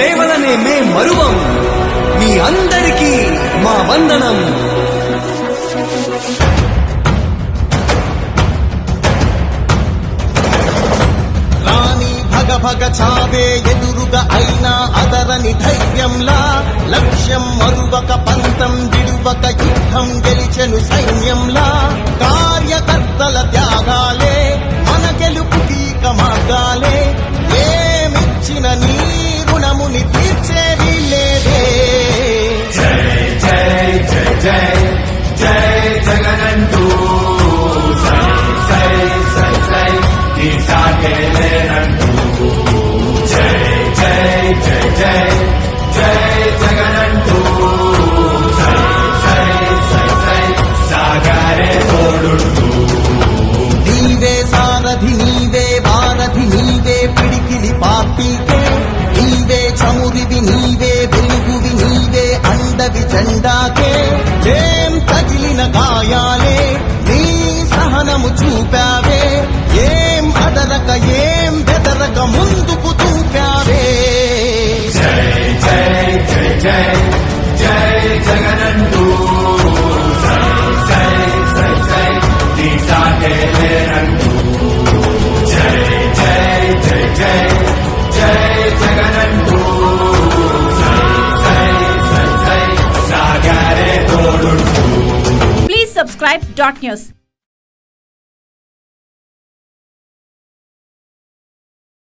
సేవలనే మే మరువం. మీ అందరికీ మా వందనం. భగ చావే ఎదురుగా అయినా అదరని ధైర్యంలా, లక్ష్యం మరువక పంతం విడువక యుద్ధం గెలిచెను సైన్యంలా. కార్యకర్తల త్యాగాలే మన గెలుపుకీక మార్గాలే, ఏమిచ్చిన నీ రుణముని తీర్చేది లేదే. జై జై జై జై జై జగనంటూ సై సై సై సై ఈ సాగేలేనంటూ. జై జై జై జై జై జగనంటూ సై సై సై సై సాగరే తోడుంటూ. నీవే సారథి నీవే వారధి నీవే పిడికిలి పార్టీకే, నీవే చమురివి నీవే వెలుగువి నీవే అండవి జెండాకే. ఏం తగిలిన గాయాలే నీ సహనము చూపావే, ఏం అదరక ఏం బెదరక ముందుకు చూపావే. జై జై జై జై జై జగనంటూ సై సై సై సై ఈ సాగేలేనంటూ. జై జై జై జై జై జగనంటూ సై సై సై సై సాగరే తోడుంటూ. Please subscribe Dot News.